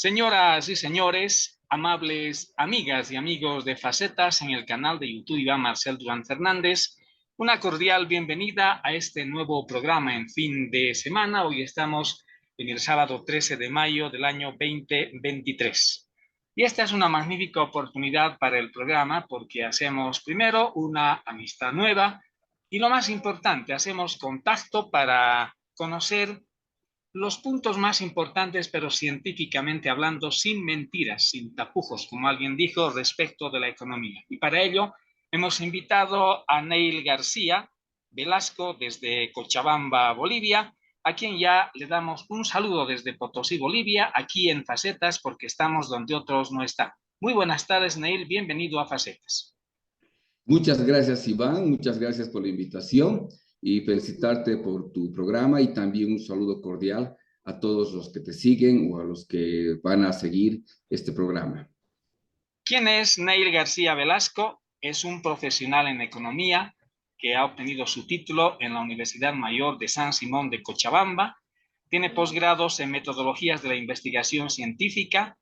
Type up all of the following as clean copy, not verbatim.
Señoras y señores, amables amigas y amigos de Facetas en el canal de YouTube Iván Marcel Durán Fernández, una cordial bienvenida a este nuevo programa en fin de semana. Hoy estamos en el sábado 13 de mayo del año 2023. Y esta es una magnífica oportunidad para el programa porque hacemos primero una amistad nueva y lo más importante, hacemos contacto para conocer los puntos más importantes, pero científicamente hablando, sin mentiras, sin tapujos, como alguien dijo, respecto de la economía. Y para ello hemos invitado a Neil García Velasco desde Cochabamba, Bolivia, a quien ya le damos un saludo desde Potosí, Bolivia, aquí en Facetas, porque estamos donde otros no están. Muy buenas tardes, Neil, bienvenido a Facetas. Muchas gracias, Iván, muchas gracias por la invitación y felicitarte por tu programa y también un saludo cordial a todos los que te siguen o a los que van a seguir este programa. ¿Quién es Neil García Velasco? Es un profesional en economía que ha obtenido su título en la Universidad Mayor de San Simón de Cochabamba. Tiene posgrados en metodologías de la investigación científica,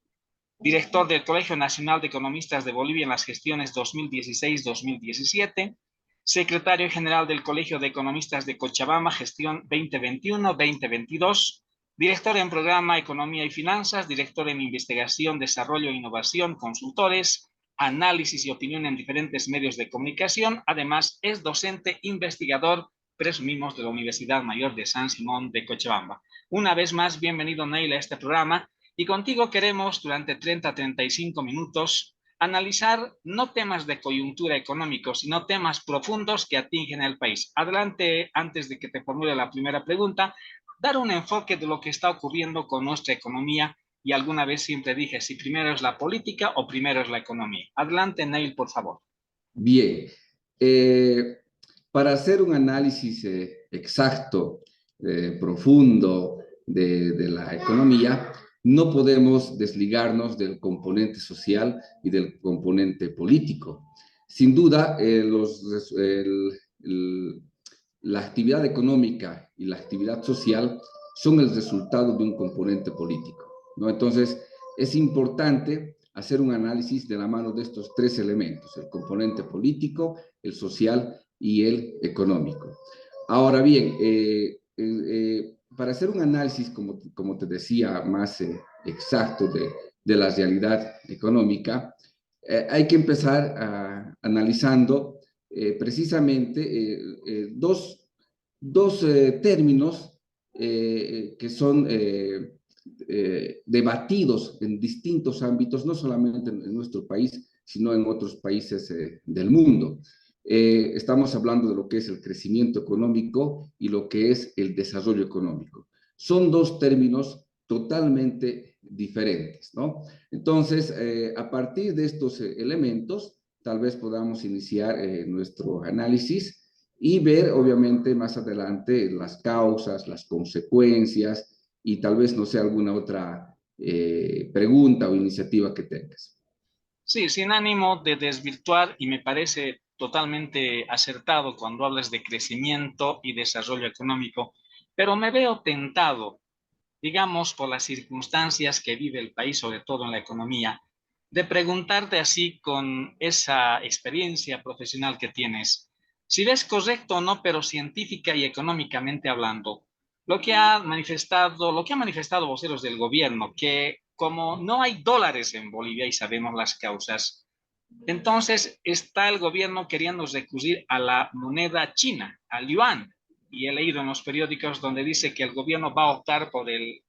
director del Colegio Nacional de Economistas de Bolivia en las gestiones 2016-2017, secretario general del Colegio de Economistas de Cochabamba, gestión 2021-2022, director en programa Economía y Finanzas, director en Investigación, Desarrollo e Innovación, consultores, análisis y opinión en diferentes medios de comunicación. Además, es docente investigador, presumimos, de la Universidad Mayor de San Simón de Cochabamba. Una vez más, bienvenido, Neil, a este programa. Y contigo queremos, durante 30 a 35 minutos, analizar no temas de coyuntura económica, sino temas profundos que atingen al país. Adelante, antes de que te formule la primera pregunta, dar un enfoque de lo que está ocurriendo con nuestra economía. Y alguna vez siempre dije, si primero es la política o primero es la economía. Adelante, Neil, por favor. Bien, para hacer un análisis exacto, profundo de la economía, no podemos desligarnos del componente social y del componente político. Sin duda, la actividad económica y la actividad social son el resultado de un componente político, ¿no? Entonces, es importante hacer un análisis de la mano de estos tres elementos: el componente político, el social y el económico. Ahora bien, para hacer un análisis, como te decía, más exacto de la realidad económica, hay que empezar analizando precisamente dos términos que son debatidos en distintos ámbitos, no solamente en nuestro país, sino en otros países del mundo. Estamos hablando de lo que es el crecimiento económico y lo que es el desarrollo económico. Son dos términos totalmente diferentes, ¿no? Entonces, a partir de estos elementos, tal vez podamos iniciar nuestro análisis y ver, obviamente, más adelante las causas, las consecuencias y tal vez, no sé, alguna otra pregunta o iniciativa que tengas. Sí, sin ánimo de desvirtuar, y me parece totalmente acertado cuando hablas de crecimiento y desarrollo económico, pero me veo tentado, digamos, por las circunstancias que vive el país, sobre todo en la economía, de preguntarte así con esa experiencia profesional que tienes, si ves correcto o no, pero científica y económicamente hablando, lo que han manifestado voceros del gobierno, que como no hay dólares en Bolivia y sabemos las causas, entonces está el gobierno queriendo recurrir a la moneda china, al yuan. Y he leído en los periódicos donde dice que el gobierno va a optar por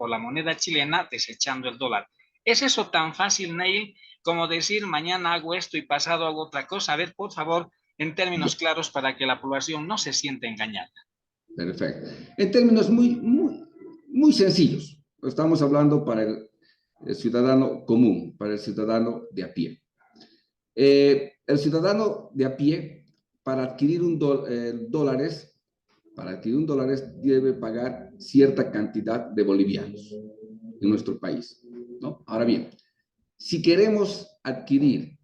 la moneda chilena desechando el dólar. ¿Es eso tan fácil, Neil, como decir mañana hago esto y pasado hago otra cosa? A ver, por favor, en términos claros para que la población no se sienta engañada. Perfecto. En términos muy sencillos, estamos hablando para el ciudadano común, para el ciudadano de a pie. El ciudadano de a pie, para adquirir dólares, debe pagar cierta cantidad de bolivianos en nuestro país, ¿no? Ahora bien, si queremos adquirir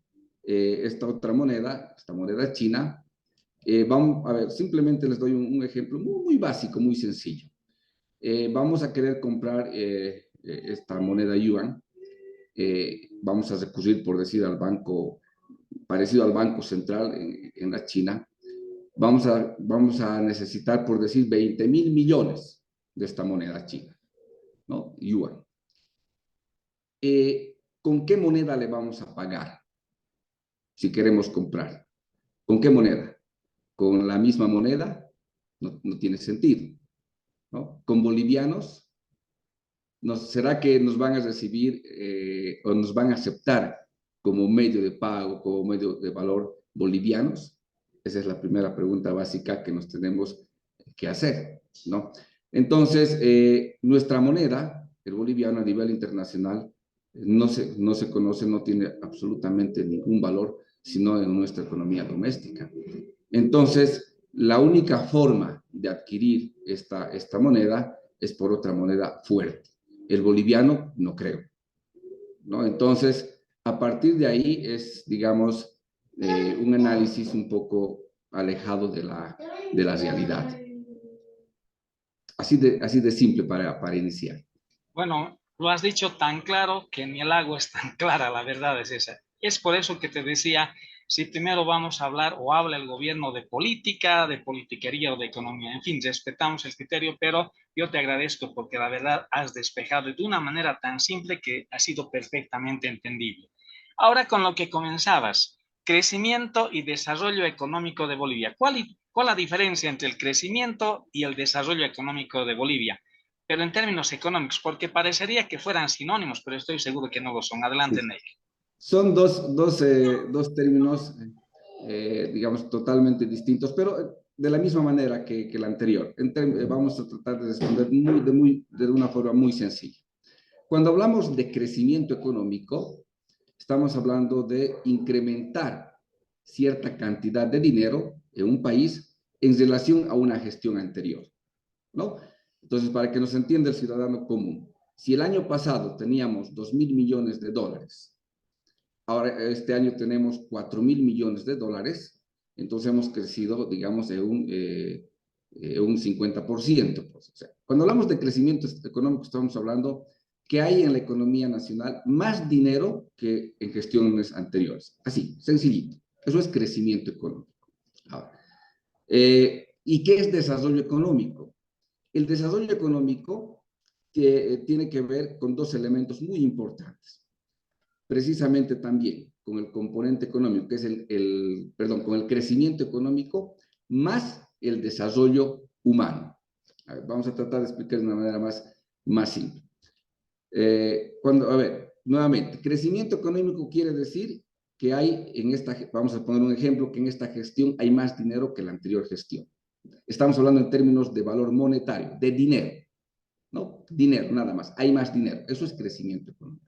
esta otra moneda, esta moneda china, vamos a ver, simplemente les doy un ejemplo muy básico, muy sencillo. Vamos a querer comprar esta moneda yuan vamos a recurrir, por decir, al banco, parecido al Banco Central en la China, vamos a necesitar, por decir, 20.000 millones de esta moneda china, ¿no? Yuan. ¿Con qué moneda le vamos a pagar si queremos comprar? ¿Con qué moneda? ¿Con la misma moneda? No tiene sentido, ¿no? ¿Con bolivianos? ¿Será que nos van a recibir o nos van a aceptar como medio de pago, como medio de valor bolivianos? Esa es la primera pregunta básica que nos tenemos que hacer, ¿no? Entonces, nuestra moneda, el boliviano a nivel internacional, no se conoce, no tiene absolutamente ningún valor, sino en nuestra economía doméstica. Entonces, la única forma de adquirir esta moneda es por otra moneda fuerte. El boliviano, no creo, ¿no? Entonces, a partir de ahí es, digamos, un análisis un poco alejado de la realidad. Así de simple para iniciar. Bueno, lo has dicho tan claro que ni el agua es tan clara, la verdad es esa. Es por eso que te decía, si primero vamos a hablar o habla el gobierno de política, de politiquería o de economía, en fin, respetamos el criterio, pero yo te agradezco porque la verdad has despejado de una manera tan simple que ha sido perfectamente entendible. Ahora con lo que comenzabas, crecimiento y desarrollo económico de Bolivia. ¿Cuál la diferencia entre el crecimiento y el desarrollo económico de Bolivia? Pero en términos económicos, porque parecería que fueran sinónimos, pero estoy seguro que no lo son. Adelante, Sí. Ney. Son dos términos, digamos, totalmente distintos, pero de la misma manera que la anterior. Vamos a tratar de responder de una forma muy sencilla. Cuando hablamos de crecimiento económico, estamos hablando de incrementar cierta cantidad de dinero en un país en relación a una gestión anterior, ¿no? Entonces, para que nos entienda el ciudadano común, si el año pasado teníamos 2.000 millones de dólares, ahora este año tenemos 4.000 millones de dólares, entonces hemos crecido, digamos, un 50%. Pues. O sea, cuando hablamos de crecimiento económico, estamos hablando que hay en la economía nacional más dinero que en gestiones anteriores. Así, sencillito. Eso es crecimiento económico. Ahora, ¿y qué es desarrollo económico? El desarrollo económico tiene que ver con dos elementos muy importantes. Precisamente también con el componente económico, que es con el crecimiento económico más el desarrollo humano. Vamos a tratar de explicar de una manera más simple. Nuevamente, crecimiento económico quiere decir que hay vamos a poner un ejemplo, que en esta gestión hay más dinero que la anterior gestión. Estamos hablando en términos de valor monetario, de dinero, ¿no? Dinero, nada más, hay más dinero. Eso es crecimiento económico.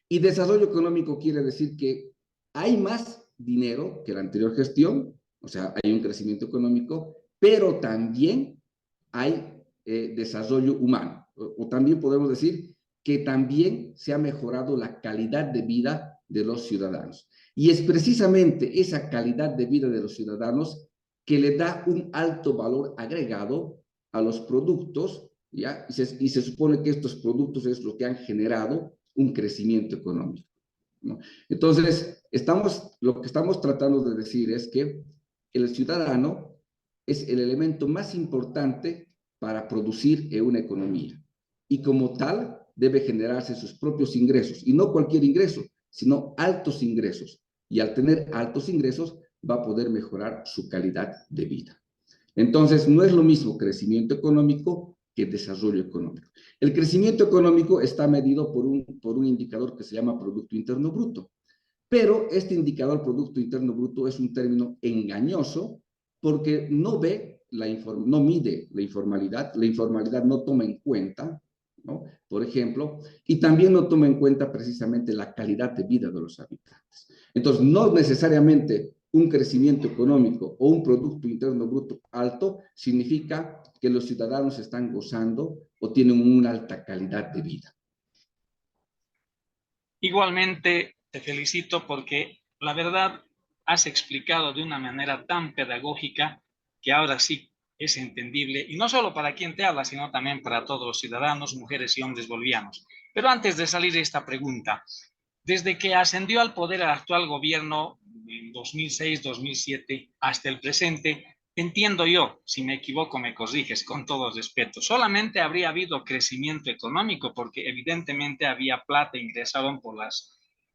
Y desarrollo económico quiere decir que hay más dinero que la anterior gestión, o sea, hay un crecimiento económico, pero también hay desarrollo humano. O también podemos decir que también se ha mejorado la calidad de vida de los ciudadanos. Y es precisamente esa calidad de vida de los ciudadanos que le da un alto valor agregado a los productos, ¿ya? Y se supone que estos productos es lo que han generado un crecimiento económico, ¿no? Entonces, lo que estamos tratando de decir es que el ciudadano es el elemento más importante para producir en una economía y como tal debe generarse sus propios ingresos y no cualquier ingreso, sino altos ingresos, y al tener altos ingresos va a poder mejorar su calidad de vida. Entonces, no es lo mismo crecimiento económico que desarrollo económico. El crecimiento económico está medido por un indicador que se llama Producto Interno Bruto, pero este indicador Producto Interno Bruto es un término engañoso porque no mide la informalidad no toma en cuenta, ¿no? Por ejemplo, y también no toma en cuenta precisamente la calidad de vida de los habitantes. Entonces, no necesariamente un crecimiento económico o un Producto Interno Bruto alto significa que los ciudadanos están gozando o tienen una alta calidad de vida. Igualmente, te felicito porque la verdad has explicado de una manera tan pedagógica que ahora sí es entendible, y no solo para quien te habla, sino también para todos los ciudadanos, mujeres y hombres bolivianos. Pero antes de salir de esta pregunta, desde que ascendió al poder el actual gobierno en 2006-2007 hasta el presente, entiendo yo, si me equivoco me corriges con todo respeto, solamente habría habido crecimiento económico porque evidentemente había plata ingresaron por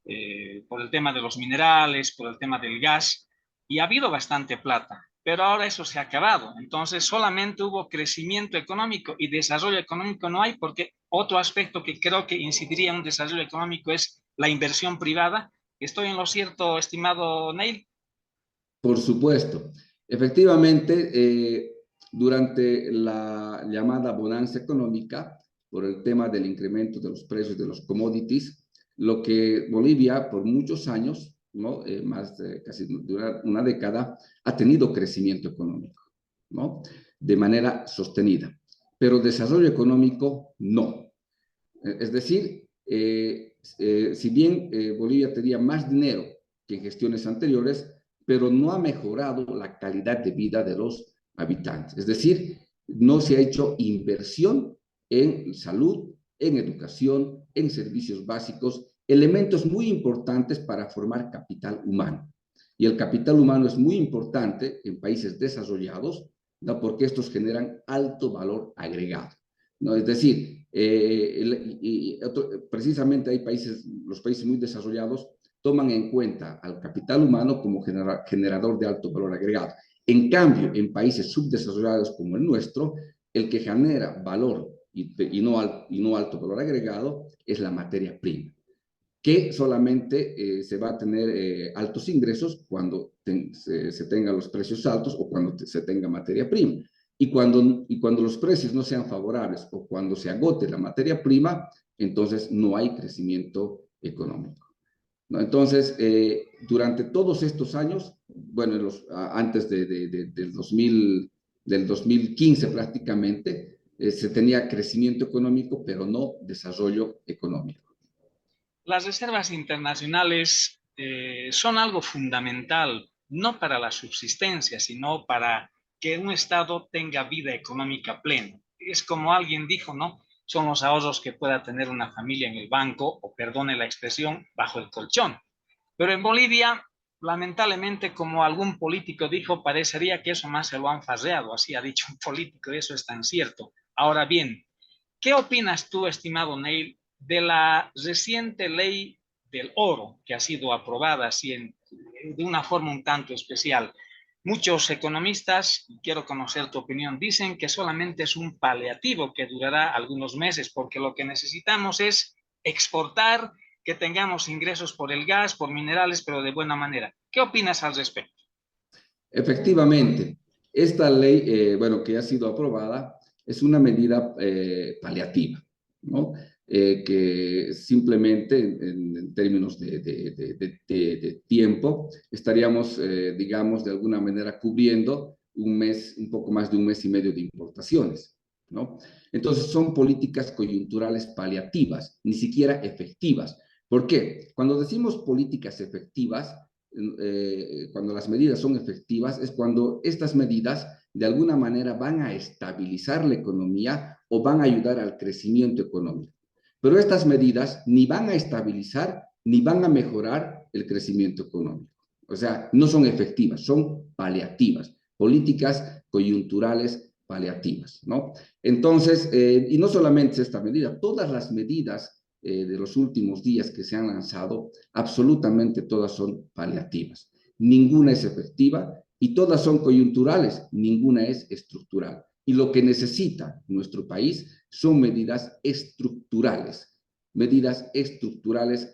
el tema de los minerales, por el tema del gas, y ha habido bastante plata, pero ahora eso se ha acabado. Entonces solamente hubo crecimiento económico y desarrollo económico no hay, porque otro aspecto que creo que incidiría en un desarrollo económico es la inversión privada. ¿Estoy en lo cierto, estimado Neil? Por supuesto. Efectivamente, durante la llamada bonanza económica, por el tema del incremento de los precios de los commodities, lo que Bolivia por muchos años, ¿no? Más de casi una década, ha tenido crecimiento económico, ¿no? De manera sostenida. Pero desarrollo económico, no. Es decir, si bien Bolivia tenía más dinero que en gestiones anteriores, pero no ha mejorado la calidad de vida de los habitantes. Es decir, no se ha hecho inversión en salud, en educación, en servicios básicos, elementos muy importantes para formar capital humano. Y el capital humano es muy importante en países desarrollados, ¿no? Porque estos generan alto valor agregado, ¿no? Es decir, precisamente hay países, los países muy desarrollados toman en cuenta al capital humano como generador de alto valor agregado. En cambio, en países subdesarrollados como el nuestro, el que genera valor y no alto valor agregado es la materia prima, que solamente se va a tener altos ingresos cuando se tengan los precios altos o cuando se tenga materia prima. Y cuando los precios no sean favorables o cuando se agote la materia prima, entonces no hay crecimiento económico, ¿no? Entonces, durante todos estos años, bueno, antes del 2015 prácticamente, se tenía crecimiento económico, pero no desarrollo económico. Las reservas internacionales son algo fundamental, no para la subsistencia, sino para que un Estado tenga vida económica plena. Es como alguien dijo, ¿no? Son los ahorros que pueda tener una familia en el banco, o perdone la expresión, bajo el colchón. Pero en Bolivia, lamentablemente, como algún político dijo, parecería que eso más se lo han farreado, así ha dicho un político, y eso es tan cierto. Ahora bien, ¿qué opinas tú, estimado Neil, de la reciente ley del oro que ha sido aprobada así de una forma un tanto especial? Muchos economistas, y quiero conocer tu opinión, dicen que solamente es un paliativo que durará algunos meses, porque lo que necesitamos es exportar, que tengamos ingresos por el gas, por minerales, pero de buena manera. ¿Qué opinas al respecto? Efectivamente, esta ley, bueno, que ha sido aprobada, es una medida paliativa, ¿no? Que simplemente en términos de tiempo estaríamos, digamos, de alguna manera cubriendo un mes, un poco más de un mes y medio de importaciones, ¿no? Entonces son políticas coyunturales paliativas, ni siquiera efectivas. ¿Por qué? Cuando decimos políticas efectivas, cuando las medidas son efectivas, es cuando estas medidas de alguna manera van a estabilizar la economía o van a ayudar al crecimiento económico. Pero estas medidas ni van a estabilizar ni van a mejorar el crecimiento económico. O sea, no son efectivas, son paliativas, políticas coyunturales paliativas, ¿no? Entonces, y no solamente esta medida, todas las medidas de los últimos días que se han lanzado, absolutamente todas son paliativas. Ninguna es efectiva y todas son coyunturales, ninguna es estructural. Y lo que necesita nuestro país son medidas estructurales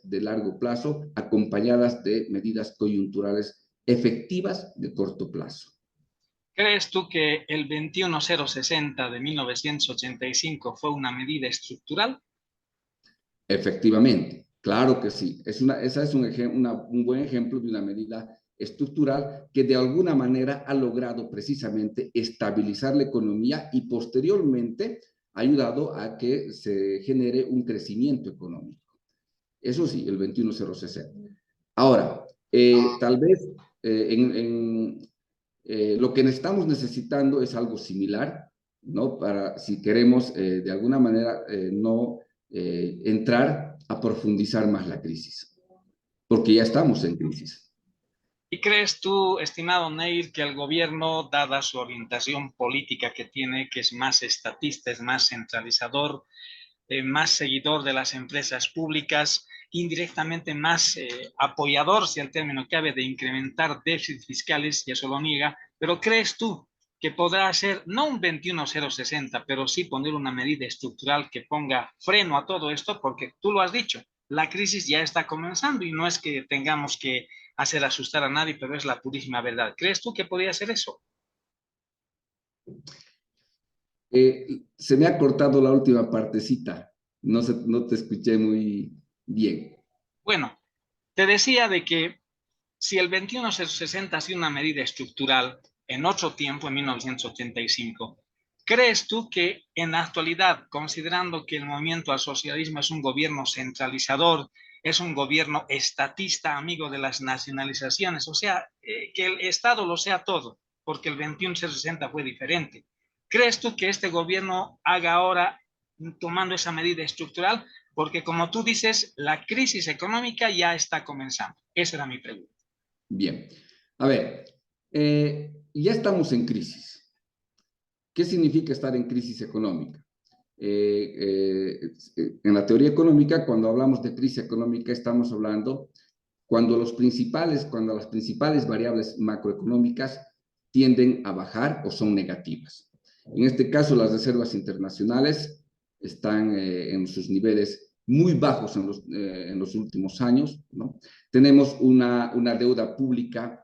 de largo plazo, acompañadas de medidas coyunturales efectivas de corto plazo. ¿Crees tú que el 21060 de 1985 fue una medida estructural? Efectivamente, claro que sí. Esa es un buen ejemplo de una medida estructural que de alguna manera ha logrado precisamente estabilizar la economía y posteriormente ha ayudado a que se genere un crecimiento económico. Eso sí, el 21060. Ahora, tal vez lo que estamos necesitando es algo similar, ¿no? Para si queremos de alguna manera no entrar a profundizar más la crisis, porque ya estamos en crisis. ¿Y crees tú, estimado Neil, que el gobierno, dada su orientación política que tiene, que es más estatista, es más centralizador, más seguidor de las empresas públicas, indirectamente más apoyador, si el término cabe, de incrementar déficits fiscales, y eso lo niega, pero crees tú que podrá hacer no un 21.060, pero sí poner una medida estructural que ponga freno a todo esto? Porque tú lo has dicho, la crisis ya está comenzando y no es que tengamos que hacer asustar a nadie, pero es la purísima verdad. ¿Crees tú que podría hacer eso? Se me ha cortado la última partecita, no te escuché muy bien. Bueno, te decía de que si el 21.060 ha sido una medida estructural en otro tiempo, en 1985, ¿crees tú que en la actualidad, considerando que el movimiento al socialismo es un gobierno centralizador, es un gobierno estatista, amigo de las nacionalizaciones, o sea, que el Estado lo sea todo, porque el 21.060 fue diferente? ¿Crees tú que este gobierno haga ahora, tomando esa medida estructural? Porque como tú dices, la crisis económica ya está comenzando. Esa era mi pregunta. Bien, a ver, ya estamos en crisis. ¿Qué significa estar en crisis económica? En la teoría económica, cuando hablamos de crisis económica, estamos hablando cuando las principales variables macroeconómicas tienden a bajar o son negativas. En este caso, las reservas internacionales están en sus niveles muy bajos en los últimos años, ¿no? Tenemos una deuda pública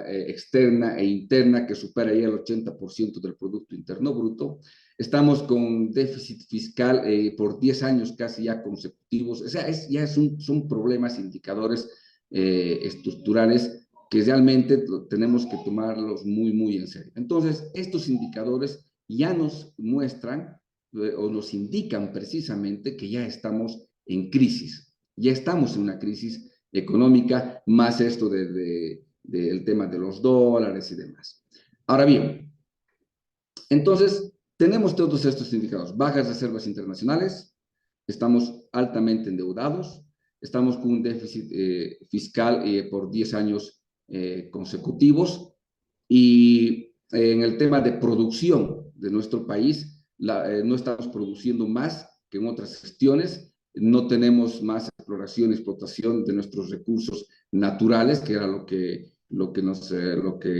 externa e interna que supera ya el 80% del Producto Interno Bruto. Estamos con déficit fiscal por 10 años casi ya consecutivos. O sea, son problemas, indicadores estructurales que realmente tenemos que tomarlos muy, muy en serio. Entonces, estos indicadores ya nos muestran o nos indican precisamente que ya estamos en crisis. Ya estamos en una crisis económica, más esto del tema de los dólares y demás. Ahora bien, entonces, tenemos todos estos indicadores: bajas reservas internacionales, estamos altamente endeudados, estamos con un déficit fiscal por 10 años consecutivos, y en el tema de producción de nuestro país, no estamos produciendo más que en otras gestiones, no tenemos más exploración y explotación de nuestros recursos naturales, que era lo que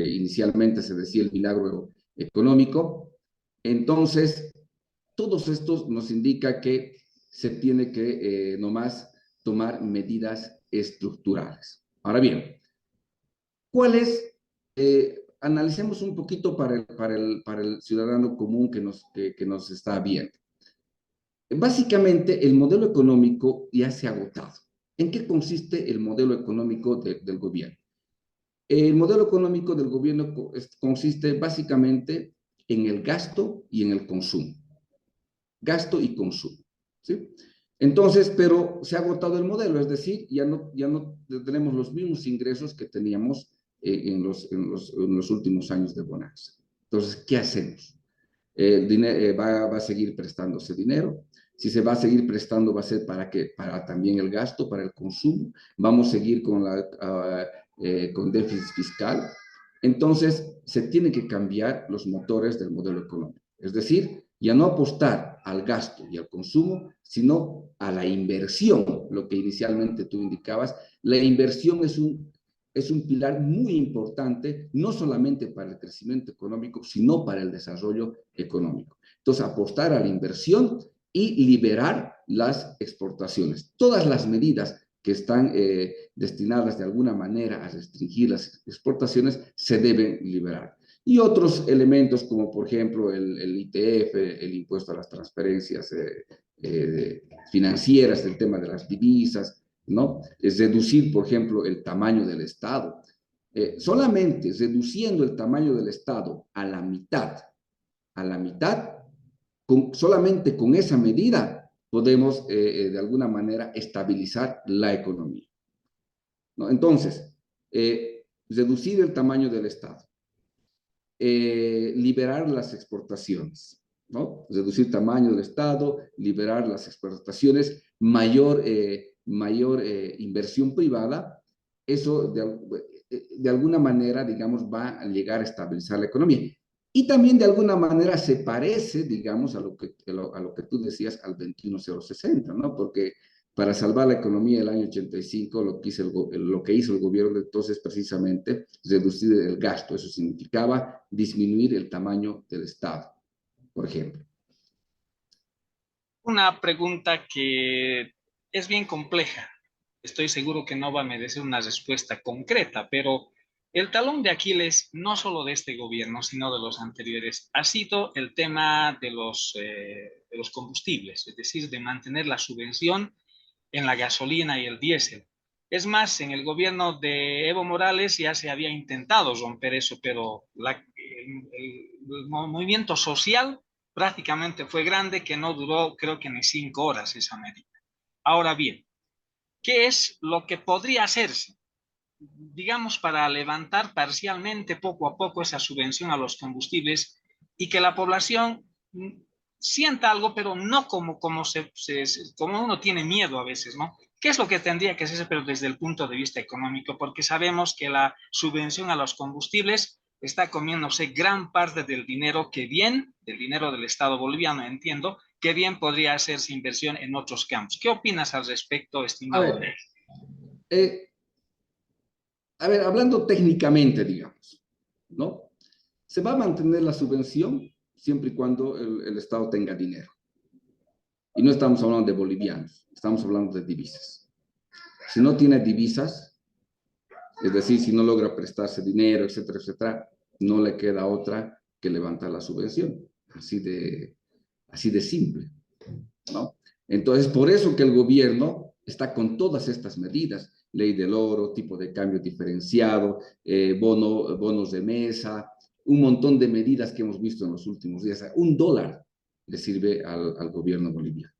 inicialmente se decía el milagro económico. Entonces, todos estos nos indica que se tiene que nomás tomar medidas estructurales. Ahora bien, ¿cuáles? Analicemos un poquito para el ciudadano común que nos está viendo. Básicamente, el modelo económico ya se ha agotado. ¿En qué consiste el modelo económico del gobierno? El modelo económico del gobierno consiste básicamente en el gasto y en el consumo. Gasto y consumo, ¿sí? Entonces, pero se ha agotado el modelo, es decir, ya no tenemos los mismos ingresos que teníamos en los últimos años de bonanza. Entonces, ¿qué hacemos? El dinero va a seguir prestándose dinero. Si se va a seguir prestando, va a ser para también el gasto, para el consumo. Vamos a seguir con déficit fiscal. Entonces, se tienen que cambiar los motores del modelo económico. Es decir, ya no apostar al gasto y al consumo, sino a la inversión, lo que inicialmente tú indicabas. La inversión es un pilar muy importante, no solamente para el crecimiento económico, sino para el desarrollo económico. Entonces, apostar a la inversión y liberar las exportaciones. Todas las medidas que están destinadas de alguna manera a restringir las exportaciones se deben liberar. Y otros elementos como por ejemplo el ITF, el impuesto a las transferencias financieras, el tema de las divisas, ¿no? Es reducir, por ejemplo, el tamaño del Estado. Solamente reduciendo el tamaño del Estado a la mitad, solamente con esa medida podemos de alguna manera estabilizar la economía, ¿no? Entonces, reducir el tamaño del Estado, liberar las exportaciones, ¿no? Reducir tamaño del Estado, liberar las exportaciones, mayor inversión privada, eso de alguna manera, digamos, va a llegar a estabilizar la economía. Y también de alguna manera se parece, digamos, a lo que tú decías al 21060, ¿no? Porque para salvar la economía del año 85, lo que hizo el gobierno de entonces precisamente reducir el gasto. Eso significaba disminuir el tamaño del Estado, por ejemplo. Una pregunta que es bien compleja. Estoy seguro que no va a merecer una respuesta concreta, pero el talón de Aquiles, no solo de este gobierno, sino de los anteriores, ha sido el tema de los combustibles, es decir, de mantener la subvención en la gasolina y el diésel. Es más, en el gobierno de Evo Morales ya se había intentado romper eso, pero el movimiento social prácticamente fue grande, que no duró creo que ni 5 horas esa medida. Ahora bien, ¿qué es lo que podría hacerse, digamos, para levantar parcialmente, poco a poco, esa subvención a los combustibles y que la población sienta algo, pero no como uno tiene miedo a veces, ¿no? ¿Qué es lo que tendría que hacerse, pero desde el punto de vista económico? Porque sabemos que la subvención a los combustibles está comiéndose gran parte del dinero que bien, del dinero del Estado boliviano, entiendo, que bien podría hacerse inversión en otros campos. ¿Qué opinas al respecto, A estimado Ney? ver, eh, hablando técnicamente, digamos, ¿no? Se va a mantener la subvención siempre y cuando el Estado tenga dinero. Y no estamos hablando de bolivianos, estamos hablando de divisas. Si no tiene divisas, es decir, si no logra prestarse dinero, etcétera, etcétera, no le queda otra que levantar la subvención. Así de simple, ¿no? Entonces, por eso que el gobierno está con todas estas medidas, ley del oro, tipo de cambio diferenciado, bonos de mesa, un montón de medidas que hemos visto en los últimos días. $1 le sirve al gobierno boliviano.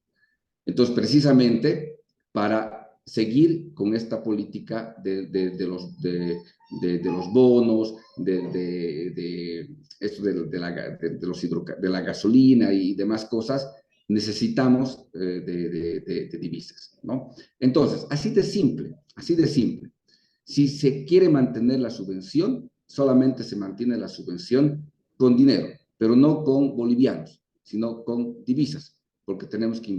Entonces, precisamente para seguir con esta política de los bonos, esto de la gasolina y demás cosas, necesitamos de divisas, ¿no? Entonces, así de simple, así de simple. Si se quiere mantener la subvención, solamente se mantiene la subvención con dinero, pero no con bolivianos, sino con divisas, porque tenemos que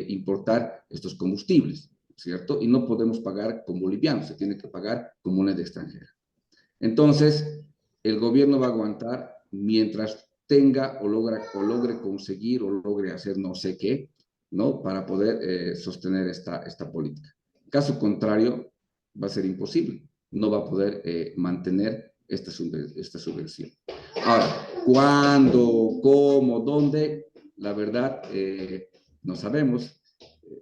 importar estos combustibles, ¿cierto? Y no podemos pagar con bolivianos, se tiene que pagar con moneda extranjera. Entonces, el gobierno va a aguantar mientras tenga logre conseguir o logre hacer no sé qué, ¿no? Para poder sostener esta política. Caso contrario, va a ser imposible. No va a poder mantener esta subvención. Ahora, ¿cuándo, cómo, dónde? La verdad, no sabemos,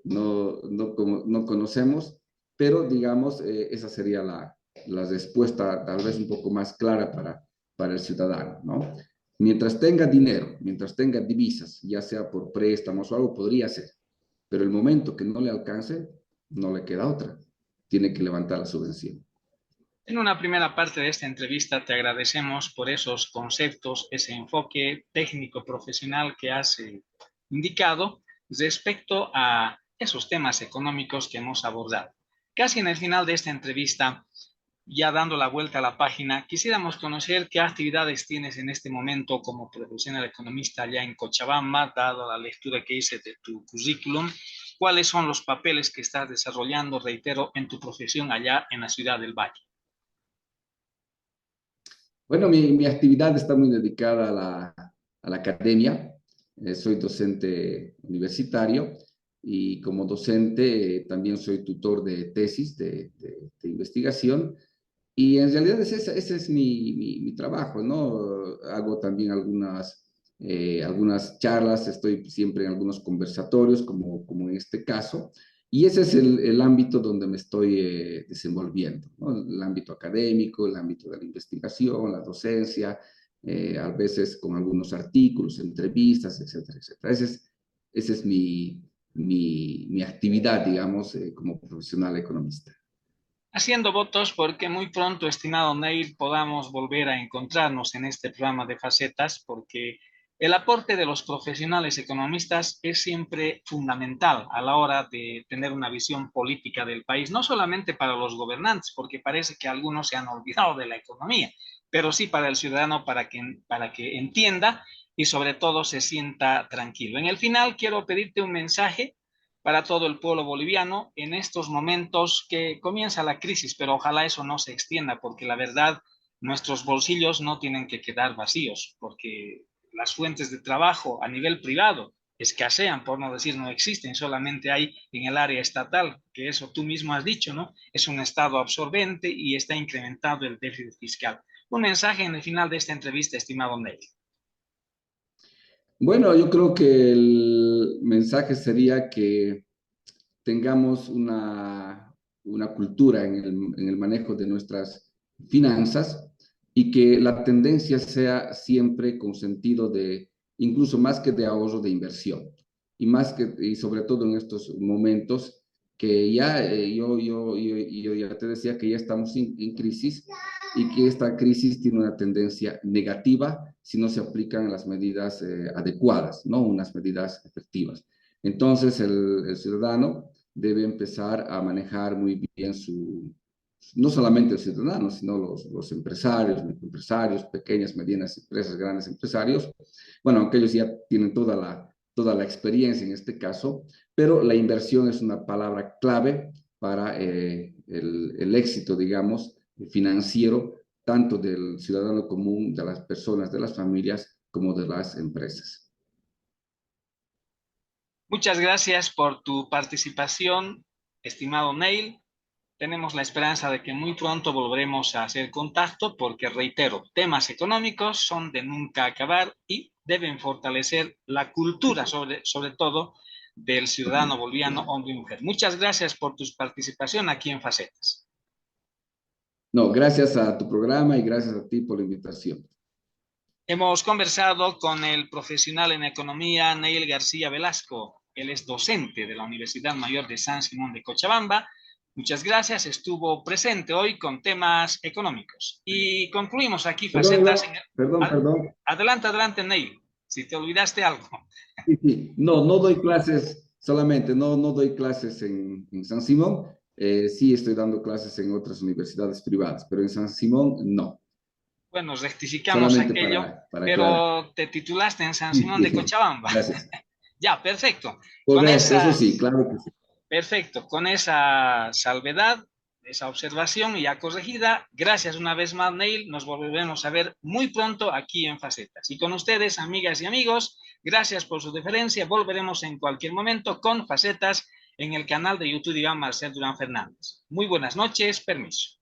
no conocemos, pero digamos, esa sería la respuesta tal vez un poco más clara para el ciudadano, ¿no? Mientras tenga dinero, mientras tenga divisas, ya sea por préstamos o algo, podría ser. Pero el momento que no le alcance, no le queda otra. Tiene que levantar la subvención. En una primera parte de esta entrevista te agradecemos por esos conceptos, ese enfoque técnico profesional que has indicado respecto a esos temas económicos que hemos abordado. Casi en el final de esta entrevista, ya dando la vuelta a la página, quisiéramos conocer qué actividades tienes en este momento como profesional economista allá en Cochabamba, dado la lectura que hice de tu currículum. ¿Cuáles son los papeles que estás desarrollando, reitero, en tu profesión allá en la ciudad del Valle? Bueno, mi actividad está muy dedicada a la academia. Soy docente universitario y como docente también soy tutor de tesis de investigación. Y en realidad ese es mi trabajo, ¿no? Hago también algunas charlas, estoy siempre en algunos conversatorios, como en este caso, y ese es el ámbito donde me estoy desenvolviendo, ¿no? El ámbito académico, el ámbito de la investigación, la docencia, a veces con algunos artículos, entrevistas, etcétera, etcétera. Ese es mi actividad, digamos, como profesional economista. Haciendo votos porque muy pronto, estimado Neil, podamos volver a encontrarnos en este programa de facetas, porque El aporte de los profesionales economistas es siempre fundamental a la hora de tener una visión política del país, no solamente para los gobernantes, porque parece que algunos se han olvidado de la economía, pero sí para el ciudadano, para que entienda y sobre todo se sienta tranquilo. En el final quiero pedirte un mensaje para todo el pueblo boliviano en estos momentos que comienza la crisis, pero ojalá eso no se extienda, porque la verdad, nuestros bolsillos no tienen que quedar vacíos, porque las fuentes de trabajo a nivel privado escasean, por no decir no existen, solamente hay en el área estatal, que eso tú mismo has dicho, ¿no? Es un estado absorbente y está incrementado el déficit fiscal. Un mensaje en el final de esta entrevista, estimado Ney. Bueno, yo creo que el mensaje sería que tengamos una cultura en el manejo de nuestras finanzas y que la tendencia sea siempre con sentido de, incluso más que de ahorro, de inversión. Y sobre todo en estos momentos que ya, yo ya te decía que ya estamos en crisis y que esta crisis tiene una tendencia negativa si no se aplican las medidas adecuadas, ¿no? Unas medidas efectivas. Entonces, el ciudadano debe empezar a manejar muy bien no solamente el ciudadano, sino los empresarios, microempresarios, pequeñas, medianas empresas, grandes empresarios. Bueno, aunque ellos ya tienen toda la experiencia en este caso, pero la inversión es una palabra clave para el éxito, digamos, financiero, tanto del ciudadano común, de las personas, de las familias, como de las empresas. Muchas gracias por tu participación, estimado Neil. Tenemos la esperanza de que muy pronto volveremos a hacer contacto porque, reitero, temas económicos son de nunca acabar y deben fortalecer la cultura, sobre todo, del ciudadano boliviano, hombre y mujer. Muchas gracias por tu participación aquí en Facetas. No, gracias a tu programa y gracias a ti por la invitación. Hemos conversado con el profesional en economía Neil García Velasco. Él es docente de la Universidad Mayor de San Simón de Cochabamba. Muchas gracias, estuvo presente hoy con temas económicos. Y concluimos aquí Facetas. Perdón. Adelante, adelante, Neil, si te olvidaste algo. Sí, sí. No, no doy clases solamente, no doy clases en San Simón. Sí estoy dando clases en otras universidades privadas, pero en San Simón no. Bueno, rectificamos Solamente aquello, para aclarar. pero te titulaste en San Sí, Simón de sí. Cochabamba. Gracias. Ya, perfecto. Con Correcto, eso esa, sí, claro que sí. perfecto, con esa salvedad, esa observación ya corregida, gracias una vez más, Neil. Nos volveremos a ver muy pronto aquí en Facetas. Y con ustedes, amigas y amigos, gracias por su deferencia. Volveremos en cualquier momento con Facetas en el canal de YouTube de Iván Marcel Durán Fernández. Muy buenas noches, permiso.